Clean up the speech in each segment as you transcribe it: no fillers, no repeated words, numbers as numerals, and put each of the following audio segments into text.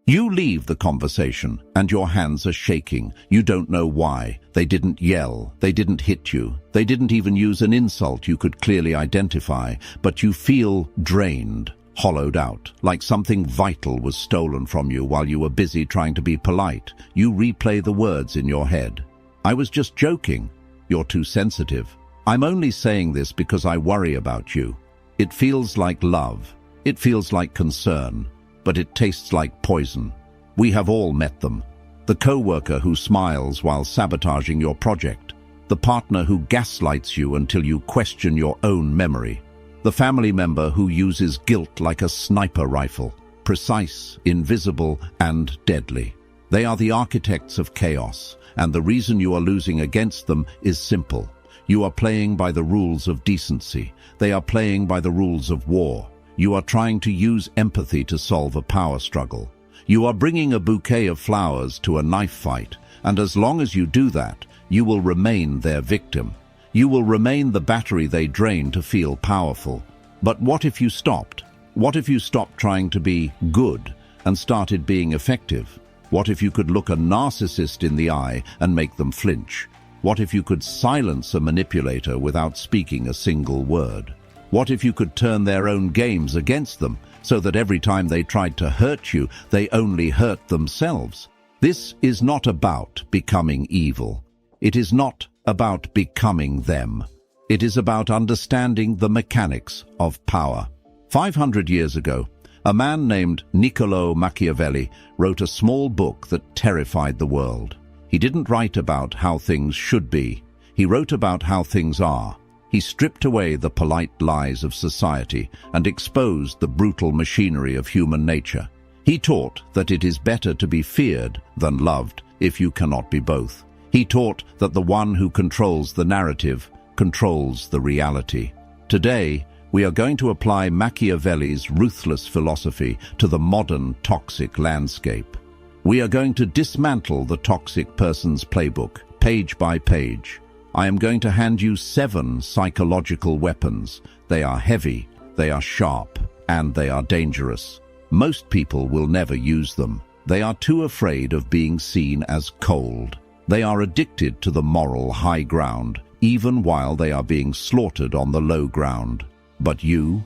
You leave the conversation and your hands are shaking. You don't know why. They didn't yell. They didn't hit you. They didn't even use an insult you could clearly identify, but you feel drained, hollowed out, like something vital was stolen from you while you were busy trying to be polite. You replay the words in your head. I was just joking. You're too sensitive. I'm only saying this because I worry about you. It feels like love. It feels like concern. But it tastes like poison. We have all met them. The co-worker who smiles while sabotaging your project. The partner who gaslights you until you question your own memory. The family member who uses guilt like a sniper rifle. Precise, invisible, and deadly. They are the architects of chaos, and the reason you are losing against them is simple. You are playing by the rules of decency. They are playing by the rules of war. You are trying to use empathy to solve a power struggle. You are bringing a bouquet of flowers to a knife fight, and as long as you do that, you will remain their victim. You will remain the battery they drain to feel powerful. But what if you stopped? What if you stopped trying to be good and started being effective? What if you could look a narcissist in the eye and make them flinch? What if you could silence a manipulator without speaking a single word? What if you could turn their own games against them, so that every time they tried to hurt you, they only hurt themselves? This is not about becoming evil. It is not about becoming them. It is about understanding the mechanics of power. 500 years ago, a man named Niccolo Machiavelli wrote a small book that terrified the world. He didn't write about how things should be. He wrote about how things are. He stripped away the polite lies of society and exposed the brutal machinery of human nature. He taught that it is better to be feared than loved if you cannot be both. He taught that the one who controls the narrative controls the reality. Today, we are going to apply Machiavelli's ruthless philosophy to the modern toxic landscape. We are going to dismantle the toxic person's playbook, page by page. I am going to hand you 7 psychological weapons. They are heavy, they are sharp, and they are dangerous. Most people will never use them. They are too afraid of being seen as cold. They are addicted to the moral high ground, even while they are being slaughtered on the low ground. But you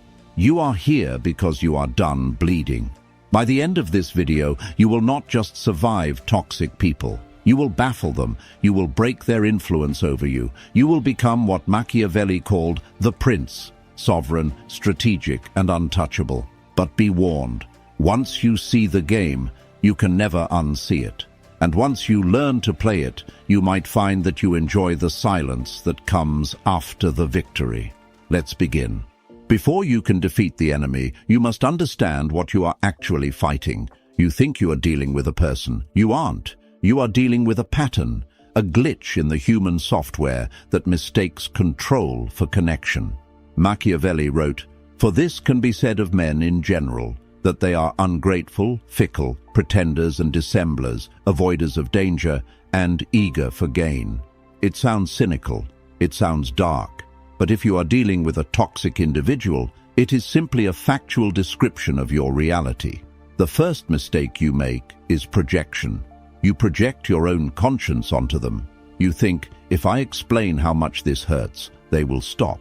are here because you are done bleeding. By the end of this video, you will not just survive toxic people. You will baffle them. You will break their influence over you. You will become what Machiavelli called the prince, sovereign, strategic, and untouchable. But be warned, once you see the game, you can never unsee it. And once you learn to play it, you might find that you enjoy the silence that comes after the victory. Let's begin. Before you can defeat the enemy, you must understand what you are actually fighting. You think you are dealing with a person. You aren't. You are dealing with a pattern, a glitch in the human software that mistakes control for connection. Machiavelli wrote, "For this can be said of men in general, that they are ungrateful, fickle, pretenders and dissemblers, avoiders of danger, and eager for gain." It sounds cynical, it sounds dark, but if you are dealing with a toxic individual, it is simply a factual description of your reality. The first mistake you make is projection. You project your own conscience onto them. You think, if I explain how much this hurts, they will stop.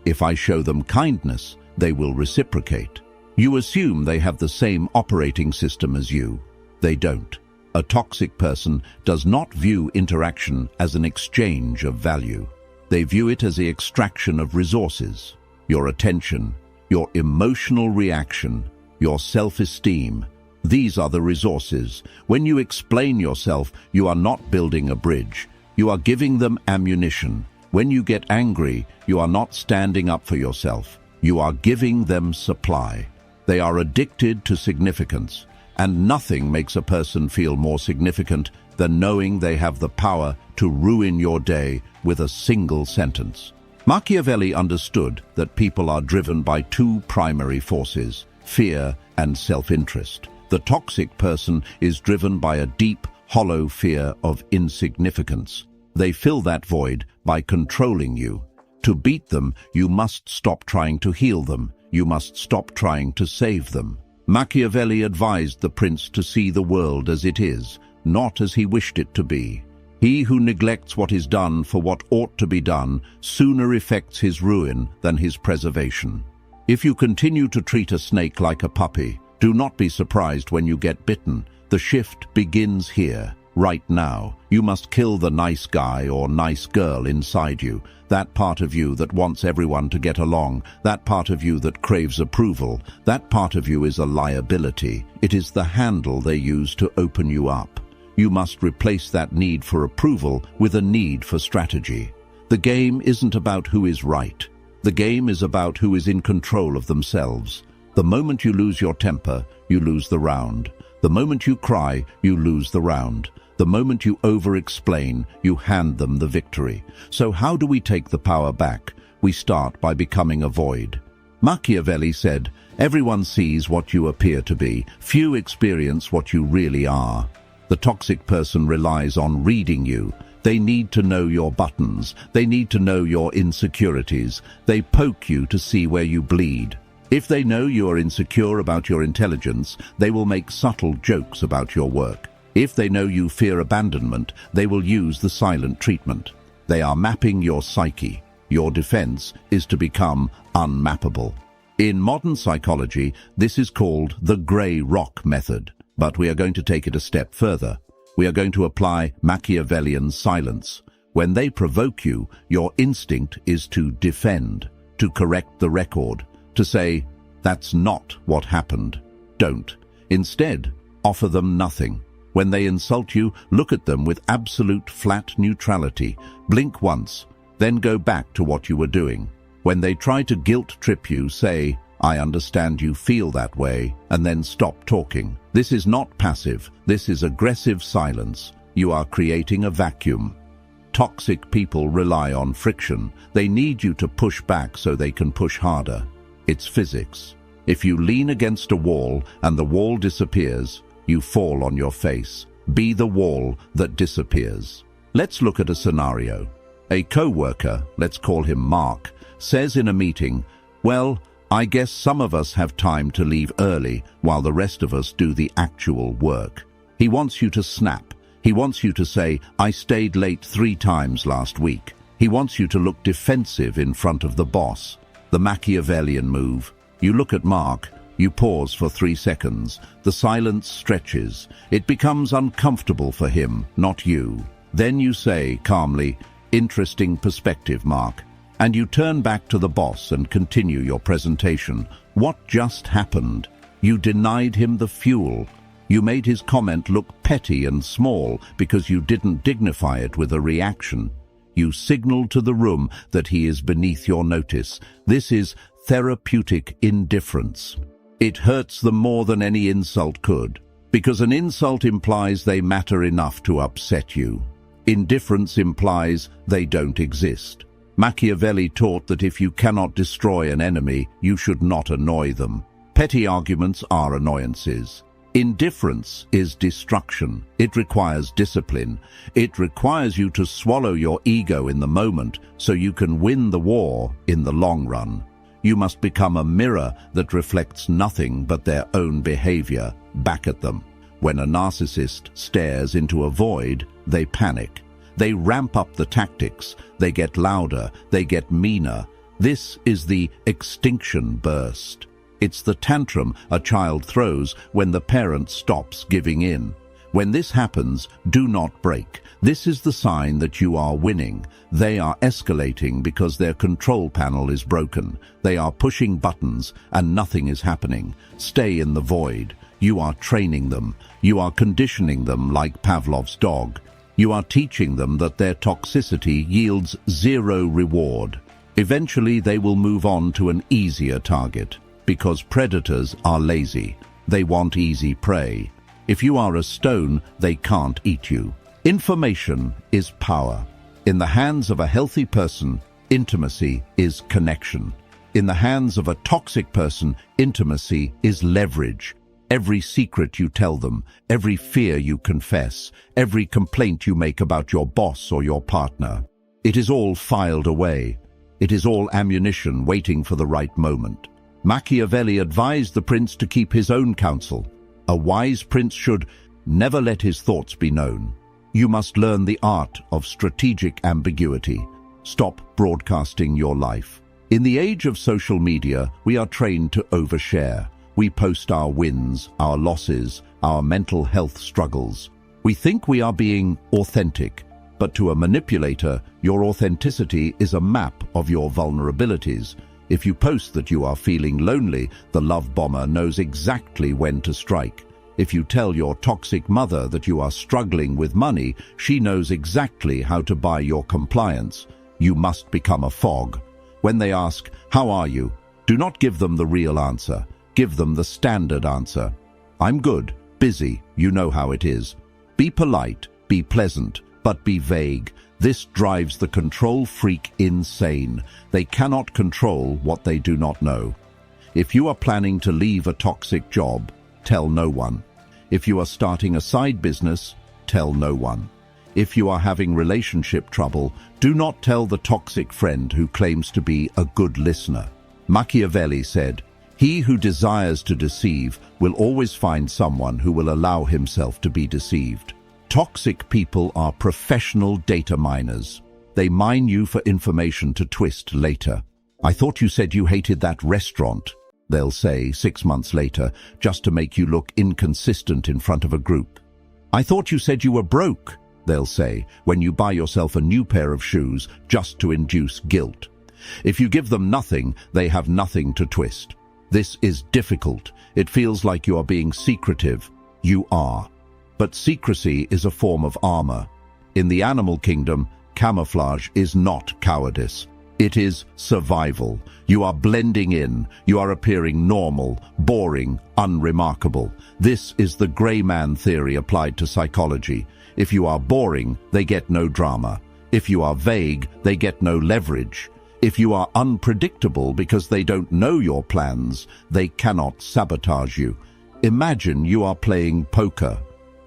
If I show them kindness, they will reciprocate. You assume they have the same operating system as you. They don't. A toxic person does not view interaction as an exchange of value. They view it as the extraction of resources, your attention, your emotional reaction, your self-esteem. These are the resources. When you explain yourself, you are not building a bridge. You are giving them ammunition. When you get angry, you are not standing up for yourself. You are giving them supply. They are addicted to significance, and nothing makes a person feel more significant than knowing they have the power to ruin your day with a single sentence. Machiavelli understood that people are driven by 2 primary forces, fear and self-interest. The toxic person is driven by a deep, hollow fear of insignificance. They fill that void by controlling you. To beat them, you must stop trying to heal them. You must stop trying to save them. Machiavelli advised the prince to see the world as it is, not as he wished it to be. He who neglects what is done for what ought to be done sooner effects his ruin than his preservation. If you continue to treat a snake like a puppy, do not be surprised when you get bitten. The shift begins here, right now. You must kill the nice guy or nice girl inside you, that part of you that wants everyone to get along, that part of you that craves approval. That part of you is a liability. It is the handle they use to open you up. You must replace that need for approval with a need for strategy. The game isn't about who is right. The game is about who is in control of themselves. The moment you lose your temper, you lose the round. The moment you cry, you lose the round. The moment you over-explain, you hand them the victory. So how do we take the power back? We start by becoming a void. Machiavelli said, "Everyone sees what you appear to be. Few experience what you really are." The toxic person relies on reading you. They need to know your buttons. They need to know your insecurities. They poke you to see where you bleed. If they know you are insecure about your intelligence, they will make subtle jokes about your work. If they know you fear abandonment, they will use the silent treatment. They are mapping your psyche. Your defense is to become unmappable. In modern psychology, this is called the grey rock method. But we are going to take it a step further. We are going to apply Machiavellian silence. When they provoke you, your instinct is to defend, to correct the record, to say, "That's not what happened. Don't." Instead, offer them nothing. When they insult you, look at them with absolute flat neutrality. Blink once, then go back to what you were doing. When they try to guilt trip you, say, "I understand you feel that way," and then stop talking. This is not passive. This is aggressive silence. You are creating a vacuum. Toxic people rely on friction. They need you to push back so they can push harder. It's physics. If you lean against a wall and the wall disappears, you fall on your face. Be the wall that disappears. Let's look at a scenario. A co-worker, let's call him Mark, says in a meeting, "Well, I guess some of us have time to leave early while the rest of us do the actual work." He wants you to snap. He wants you to say, "I stayed late 3 times last week." He wants you to look defensive in front of the boss. The Machiavellian move. You look at Mark, you pause for 3 seconds. The silence stretches. It becomes uncomfortable for him, not you. Then you say calmly, "Interesting perspective, Mark." And you turn back to the boss and continue your presentation. What just happened? You denied him the fuel. You made his comment look petty and small because you didn't dignify it with a reaction. You signaled to the room that he is beneath your notice. This is therapeutic indifference. It hurts them more than any insult could, because an insult implies they matter enough to upset you. Indifference implies they don't exist. Machiavelli taught that if you cannot destroy an enemy, you should not annoy them. Petty arguments are annoyances. Indifference is destruction. It requires discipline. It requires you to swallow your ego in the moment so you can win the war in the long run. You must become a mirror that reflects nothing but their own behavior back at them. When a narcissist stares into a void, they panic. They ramp up the tactics. They get louder. They get meaner. This is the extinction burst. It's the tantrum a child throws when the parent stops giving in. When this happens, do not break. This is the sign that you are winning. They are escalating because their control panel is broken. They are pushing buttons and nothing is happening. Stay in the void. You are training them. You are conditioning them like Pavlov's dog. You are teaching them that their toxicity yields 0 reward. Eventually, they will move on to an easier target, because predators are lazy. They want easy prey. If you are a stone, they can't eat you. Information is power. In the hands of a healthy person, intimacy is connection. In the hands of a toxic person, intimacy is leverage. Every secret you tell them, every fear you confess, every complaint you make about your boss or your partner, it is all filed away. It is all ammunition waiting for the right moment. Machiavelli advised the prince to keep his own counsel. A wise prince should never let his thoughts be known. You must learn the art of strategic ambiguity. Stop broadcasting your life. In the age of social media, we are trained to overshare. We post our wins, our losses, our mental health struggles. We think we are being authentic, but to a manipulator, your authenticity is a map of your vulnerabilities. If you post that you are feeling lonely, the love bomber knows exactly when to strike. If you tell your toxic mother that you are struggling with money, she knows exactly how to buy your compliance. You must become a fog. When they ask, "How are you?" do not give them the real answer. Give them the standard answer. "I'm good, busy, you know how it is." Be polite, be pleasant, but be vague. This drives the control freak insane. They cannot control what they do not know. If you are planning to leave a toxic job, tell no one. If you are starting a side business, tell no one. If you are having relationship trouble, do not tell the toxic friend who claims to be a good listener. Machiavelli said, "He who desires to deceive will always find someone who will allow himself to be deceived." Toxic people are professional data miners. They mine you for information to twist later. "I thought you said you hated that restaurant," they'll say 6 months later, just to make you look inconsistent in front of a group. "I thought you said you were broke," they'll say, when you buy yourself a new pair of shoes just to induce guilt. If you give them nothing, they have nothing to twist. This is difficult. It feels like you are being secretive. You are. But secrecy is a form of armor. In the animal kingdom, camouflage is not cowardice. It is survival. You are blending in. You are appearing normal, boring, unremarkable. This is the gray man theory applied to psychology. If you are boring, they get no drama. If you are vague, they get no leverage. If you are unpredictable because they don't know your plans, they cannot sabotage you. Imagine you are playing poker.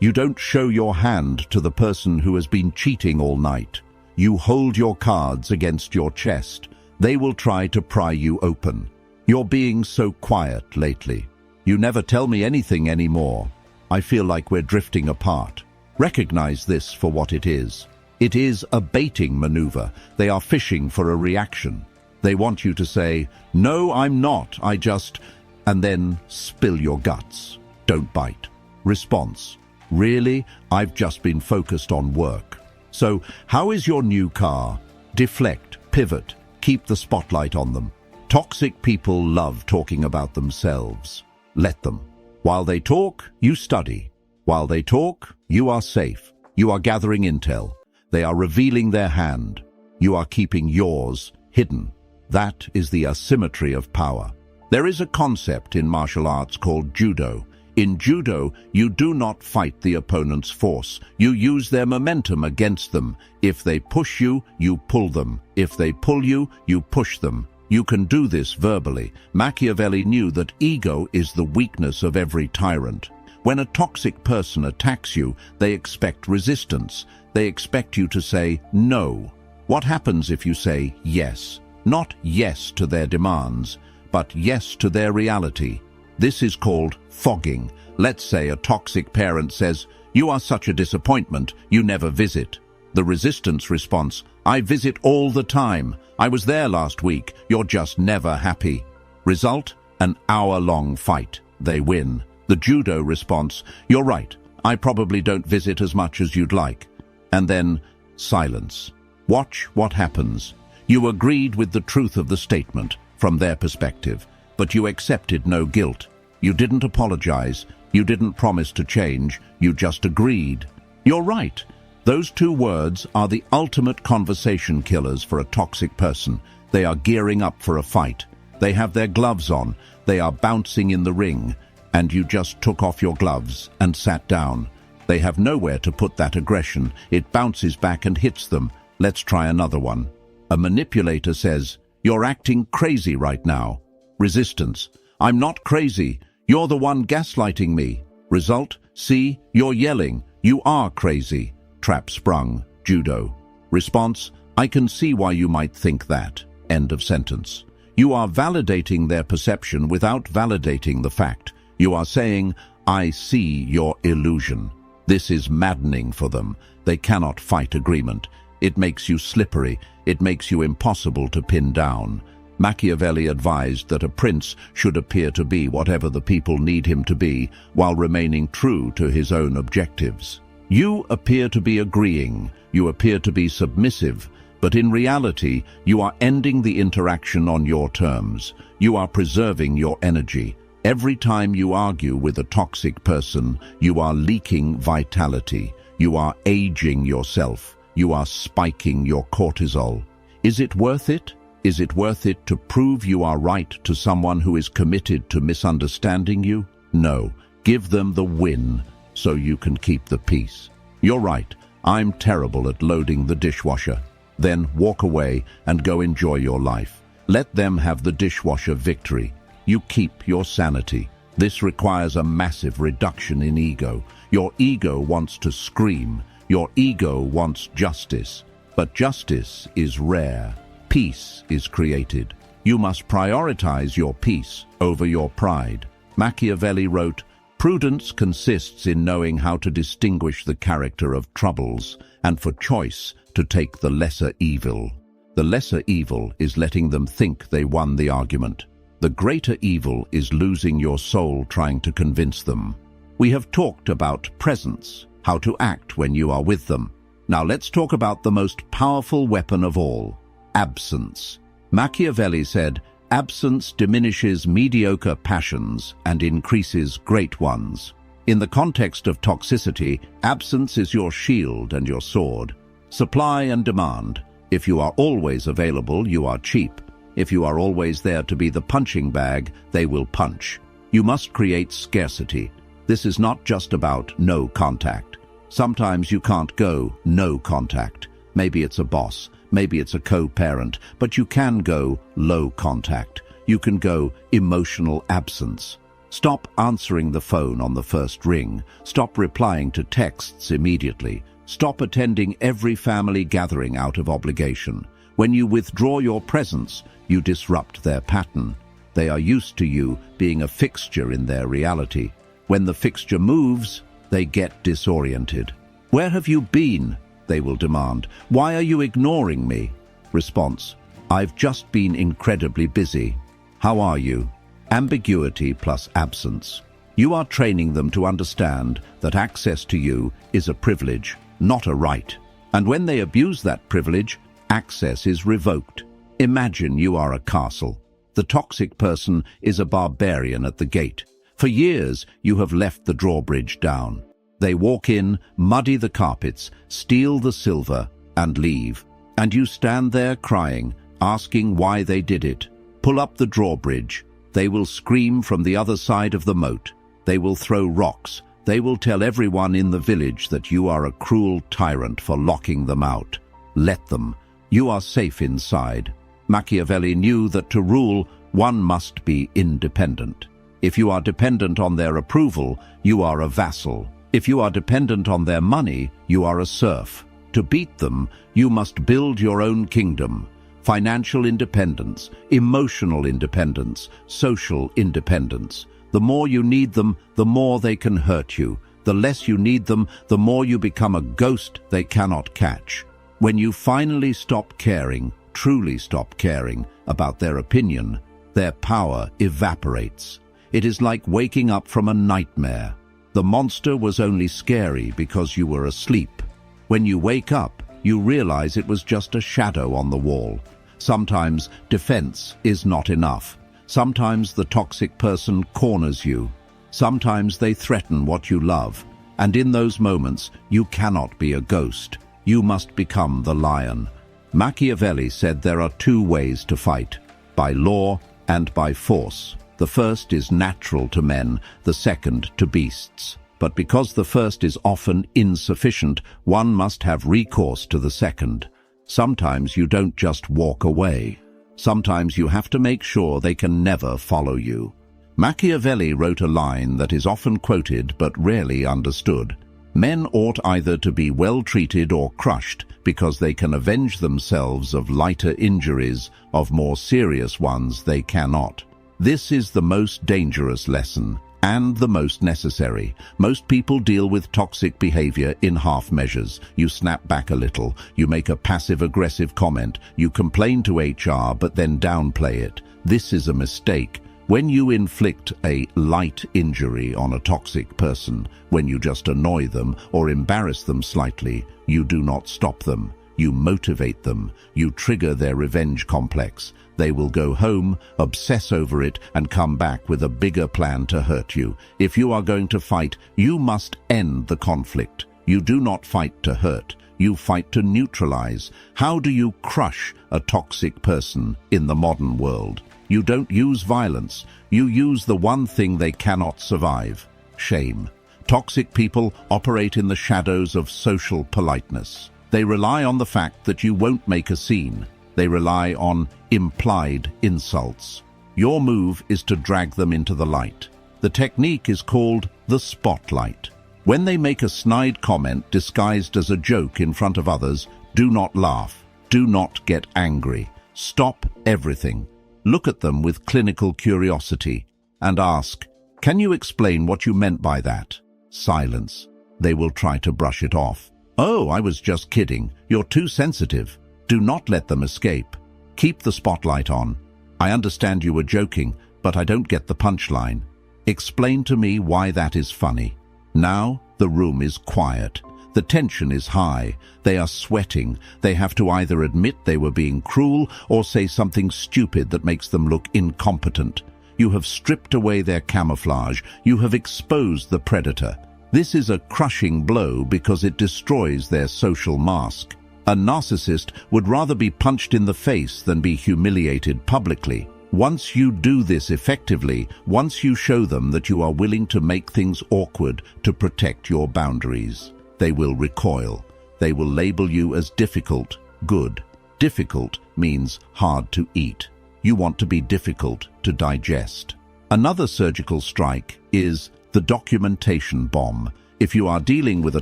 You don't show your hand to the person who has been cheating all night. You hold your cards against your chest. They will try to pry you open. You're being so quiet lately. You never tell me anything anymore. I feel like we're drifting apart. Recognize this for what it is. It is a baiting maneuver. They are fishing for a reaction. They want you to say, "No, I'm not, I just..." and then spill your guts. Don't bite. Response: "Really? I've just been focused on work." So, how is your new car? Deflect, pivot, keep the spotlight on them. Toxic people love talking about themselves. Let them. While they talk, you study. While they talk, you are safe. You are gathering intel. They are revealing their hand. You are keeping yours hidden. That is the asymmetry of power. There is a concept in martial arts called judo. In judo, you do not fight the opponent's force. You use their momentum against them. If they push you, you pull them. If they pull you, you push them. You can do this verbally. Machiavelli knew that ego is the weakness of every tyrant. When a toxic person attacks you, they expect resistance. They expect you to say no. What happens if you say yes? Not yes to their demands, but yes to their reality. This is called fogging. Let's say a toxic parent says, "You are such a disappointment, you never visit." The resistance response: "I visit all the time. I was there last week, you're just never happy." Result: an hour-long fight. They win. The judo response: "You're right, I probably don't visit as much as you'd like." And then silence. Watch what happens. You agreed with the truth of the statement from their perspective, but you accepted no guilt. You didn't apologize. You didn't promise to change. You just agreed. You're right. Those two words are the ultimate conversation killers for a toxic person. They are gearing up for a fight. They have their gloves on. They are bouncing in the ring. And you just took off your gloves and sat down. They have nowhere to put that aggression. It bounces back and hits them. Let's try another one. A manipulator says, "You're acting crazy right now." Resistance: "I'm not crazy. You're the one gaslighting me." Result: "See, you're yelling. You are crazy." Trap sprung. Judo. Response: "I can see why you might think that." End of sentence. You are validating their perception without validating the fact. You are saying, "I see your illusion." This is maddening for them. They cannot fight agreement. It makes you slippery. It makes you impossible to pin down. Machiavelli advised that a prince should appear to be whatever the people need him to be, while remaining true to his own objectives. You appear to be agreeing. You appear to be submissive. But in reality, you are ending the interaction on your terms. You are preserving your energy. Every time you argue with a toxic person, you are leaking vitality. You are aging yourself. You are spiking your cortisol. Is it worth it? Is it worth it to prove you are right to someone who is committed to misunderstanding you? No. Give them the win so you can keep the peace. You're right. I'm terrible at loading the dishwasher. Then walk away and go enjoy your life. Let them have the dishwasher victory. You keep your sanity. This requires a massive reduction in ego. Your ego wants to scream. Your ego wants justice. But justice is rare. Peace is created. You must prioritize your peace over your pride. Machiavelli wrote, "Prudence consists in knowing how to distinguish the character of troubles, and for choice to take the lesser evil. The lesser evil is letting them think they won the argument. The greater evil is losing your soul trying to convince them." We have talked about presence, how to act when you are with them. Now let's talk about the most powerful weapon of all, absence. Machiavelli said, "Absence diminishes mediocre passions and increases great ones." In the context of toxicity, absence is your shield and your sword. Supply and demand. If you are always available, you are cheap. If you are always there to be the punching bag, they will punch. You must create scarcity. This is not just about no contact. Sometimes you can't go no contact. Maybe it's a boss, maybe it's a co-parent, but you can go low contact. You can go emotional absence. Stop answering the phone on the first ring. Stop replying to texts immediately. Stop attending every family gathering out of obligation. When you withdraw your presence, you disrupt their pattern. They are used to you being a fixture in their reality. When the fixture moves, they get disoriented. "Where have you been?" they will demand. "Why are you ignoring me?" Response: "I've just been incredibly busy. How are you?" Ambiguity plus absence. You are training them to understand that access to you is a privilege, not a right. And when they abuse that privilege, access is revoked. Imagine you are a castle. The toxic person is a barbarian at the gate. For years, you have left the drawbridge down. They walk in, muddy the carpets, steal the silver, and leave. And you stand there crying, asking why they did it. Pull up the drawbridge. They will scream from the other side of the moat. They will throw rocks. They will tell everyone in the village that you are a cruel tyrant for locking them out. Let them. You are safe inside. Machiavelli knew that to rule, one must be independent. If you are dependent on their approval, you are a vassal. If you are dependent on their money, you are a serf. To beat them, you must build your own kingdom. Financial independence, emotional independence, social independence. The more you need them, the more they can hurt you. The less you need them, the more you become a ghost they cannot catch. When you finally stop caring, truly stop caring about their opinion, their power evaporates. It is like waking up from a nightmare. The monster was only scary because you were asleep. When you wake up, you realize it was just a shadow on the wall. Sometimes defense is not enough. Sometimes the toxic person corners you. Sometimes they threaten what you love. And in those moments, you cannot be a ghost. You must become the lion. Machiavelli said there are two ways to fight, by law and by force. The first is natural to men, the second to beasts. But because the first is often insufficient, one must have recourse to the second. Sometimes you don't just walk away. Sometimes you have to make sure they can never follow you. Machiavelli wrote a line that is often quoted but rarely understood. Men ought either to be well treated or crushed because they can avenge themselves of lighter injuries, of more serious ones they cannot. This is the most dangerous lesson and the most necessary. Most people deal with toxic behavior in half measures. You snap back a little, you make a passive-aggressive comment, you complain to HR but then downplay it. This is a mistake. When you inflict a light injury on a toxic person, when you just annoy them or embarrass them slightly, you do not stop them. You motivate them. You trigger their revenge complex. They will go home, obsess over it, and come back with a bigger plan to hurt you. If you are going to fight, you must end the conflict. You do not fight to hurt. You fight to neutralize. How do you crush a toxic person in the modern world? You don't use violence. You use the one thing they cannot survive: shame. Toxic people operate in the shadows of social politeness. They rely on the fact that you won't make a scene. They rely on implied insults. Your move is to drag them into the light. The technique is called the spotlight. When they make a snide comment disguised as a joke in front of others, do not laugh. Do not get angry. Stop everything. Look at them with clinical curiosity and ask, "Can you explain what you meant by that?" Silence. They will try to brush it off. "Oh, I was just kidding. You're too sensitive." Do not let them escape. Keep the spotlight on. "I understand you were joking, but I don't get the punchline. Explain to me why that is funny." Now the room is quiet. The tension is high. They are sweating. They have to either admit they were being cruel or say something stupid that makes them look incompetent. You have stripped away their camouflage. You have exposed the predator. This is a crushing blow because it destroys their social mask. A narcissist would rather be punched in the face than be humiliated publicly. Once you do this effectively, once you show them that you are willing to make things awkward to protect your boundaries, they will recoil. They will label you as difficult, good. Difficult means hard to eat. You want to be difficult to digest. Another surgical strike is the documentation bomb. If you are dealing with a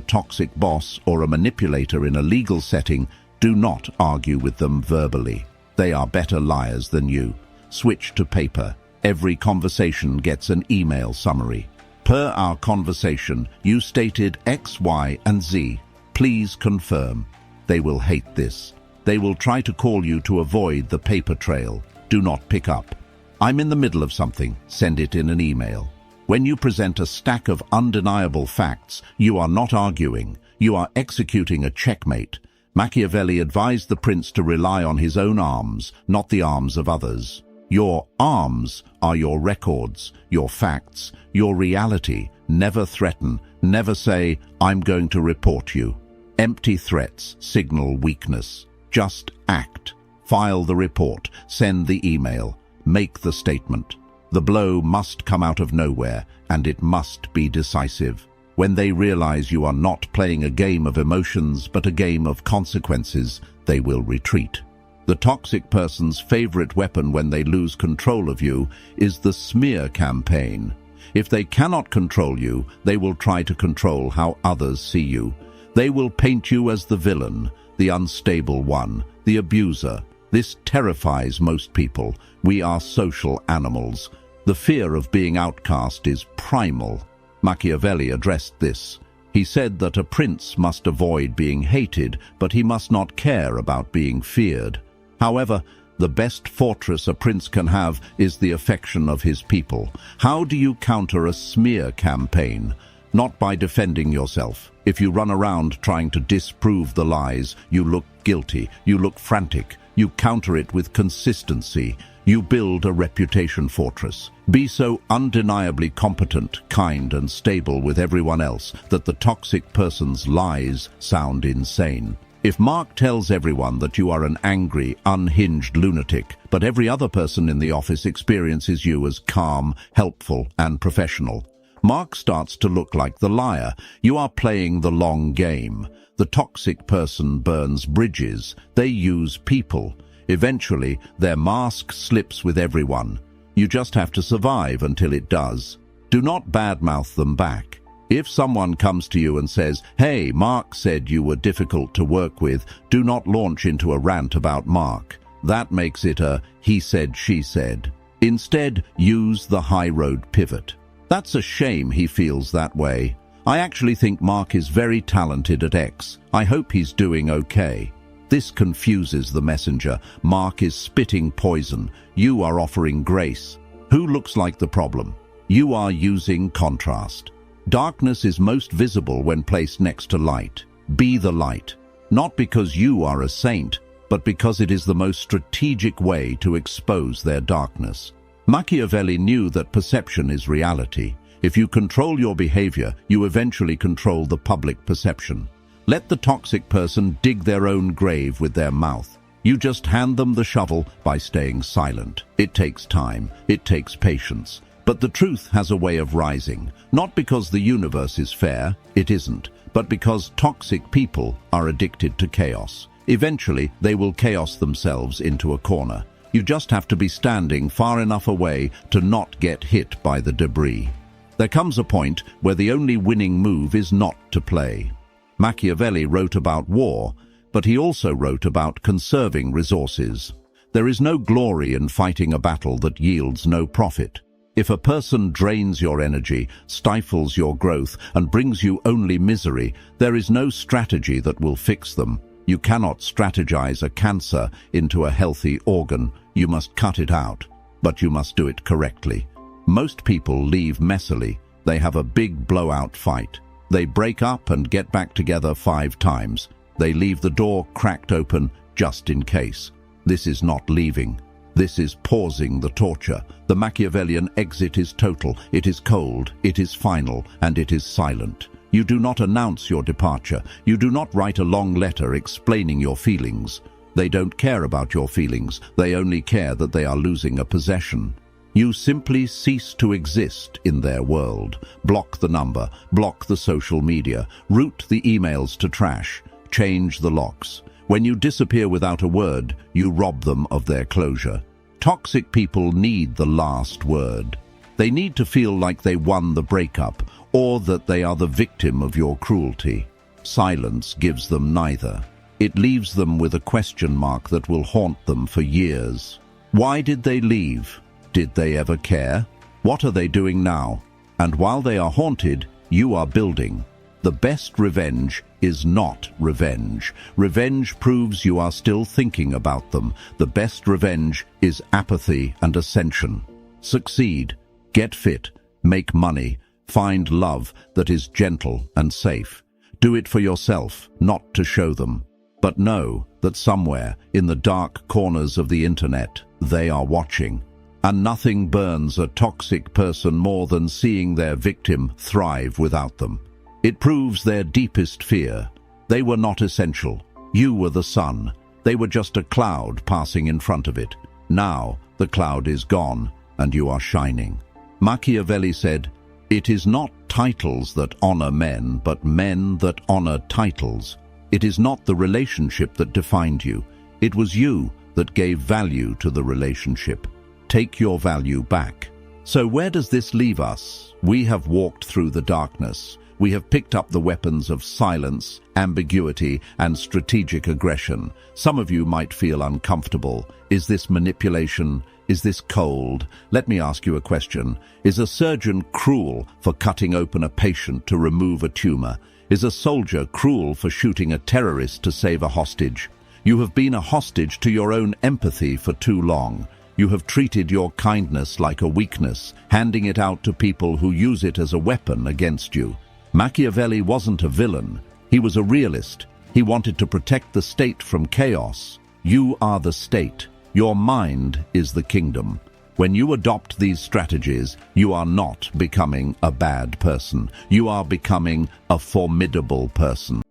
toxic boss or a manipulator in a legal setting, do not argue with them verbally. They are better liars than you. Switch to paper. Every conversation gets an email summary. Per our conversation, you stated X, Y, and Z. Please confirm. They will hate this. They will try to call you to avoid the paper trail. Do not pick up. "I'm in the middle of something." Send it in an email. When you present a stack of undeniable facts, you are not arguing. You are executing a checkmate. Machiavelli advised the prince to rely on his own arms, not the arms of others. Your arms are your records, your facts, your reality. Never threaten. Never say, "I'm going to report you." Empty threats signal weakness. Just act. File the report. Send the email. Make the statement. The blow must come out of nowhere, and it must be decisive. When they realize you are not playing a game of emotions but a game of consequences, they will retreat. The toxic person's favorite weapon when they lose control of you is the smear campaign. If they cannot control you, they will try to control how others see you. They will paint you as the villain, the unstable one, the abuser. This terrifies most people. We are social animals. The fear of being outcast is primal. Machiavelli addressed this. He said that a prince must avoid being hated, but he must not care about being feared. However, the best fortress a prince can have is the affection of his people. How do you counter a smear campaign? Not by defending yourself. If you run around trying to disprove the lies, you look guilty, you look frantic. You counter it with consistency. You build a reputation fortress. Be so undeniably competent, kind, and stable with everyone else that the toxic person's lies sound insane. If Mark tells everyone that you are an angry, unhinged lunatic, but every other person in the office experiences you as calm, helpful, and professional, Mark starts to look like the liar. You are playing the long game. The toxic person burns bridges. They use people. Eventually, their mask slips with everyone. You just have to survive until it does. Do not badmouth them back. If someone comes to you and says, "Hey, Mark said you were difficult to work with," do not launch into a rant about Mark. That makes it a he said, she said. Instead, use the high road pivot. That's a shame he feels that way. I actually think Mark is very talented at X. I hope he's doing okay. This confuses the messenger. Mark is spitting poison. You are offering grace. Who looks like the problem? You are using contrast. Darkness is most visible when placed next to light. Be the light. Not because you are a saint, but because it is the most strategic way to expose their darkness. Machiavelli knew that perception is reality. If you control your behavior, you eventually control the public perception. Let the toxic person dig their own grave with their mouth. You just hand them the shovel by staying silent. It takes time. It takes patience. But the truth has a way of rising, not because the universe is fair, it isn't, but because toxic people are addicted to chaos. Eventually, they will chaos themselves into a corner. You just have to be standing far enough away to not get hit by the debris. There comes a point where the only winning move is not to play. Machiavelli wrote about war, but he also wrote about conserving resources. There is no glory in fighting a battle that yields no profit. If a person drains your energy, stifles your growth, and brings you only misery, there is no strategy that will fix them. You cannot strategize a cancer into a healthy organ. You must cut it out, but you must do it correctly. Most people leave messily. They have a big blowout fight. They break up and get back together 5 times. They leave the door cracked open just in case. This is not leaving. This is pausing the torture. The Machiavellian exit is total. It is cold, it is final, and it is silent. You do not announce your departure. You do not write a long letter explaining your feelings. They don't care about your feelings. They only care that they are losing a possession. You simply cease to exist in their world. Block the number, block the social media, route the emails to trash, change the locks. When you disappear without a word, you rob them of their closure. Toxic people need the last word. They need to feel like they won the breakup, or that they are the victim of your cruelty. Silence gives them neither. It leaves them with a question mark that will haunt them for years. Why did they leave? Did they ever care? What are they doing now? And while they are haunted, you are building. The best revenge is not revenge. Revenge proves you are still thinking about them. The best revenge is apathy and ascension. Succeed, get fit, make money, find love that is gentle and safe. Do it for yourself, not to show them. But know that somewhere in the dark corners of the internet, they are watching. And nothing burns a toxic person more than seeing their victim thrive without them. It proves their deepest fear. They were not essential. You were the sun. They were just a cloud passing in front of it. Now the cloud is gone and you are shining. Machiavelli said, "It is not titles that honor men, but men that honor titles. It is not the relationship that defined you. It was you that gave value to the relationship. Take your value back." So where does this leave us? We have walked through the darkness. We have picked up the weapons of silence, ambiguity, and strategic aggression. Some of you might feel uncomfortable. Is this manipulation? Is this cold? Let me ask you a question. Is a surgeon cruel for cutting open a patient to remove a tumor? Is a soldier cruel for shooting a terrorist to save a hostage? You have been a hostage to your own empathy for too long. You have treated your kindness like a weakness, handing it out to people who use it as a weapon against you. Machiavelli wasn't a villain. He was a realist. He wanted to protect the state from chaos. You are the state. Your mind is the kingdom. When you adopt these strategies, you are not becoming a bad person. You are becoming a formidable person.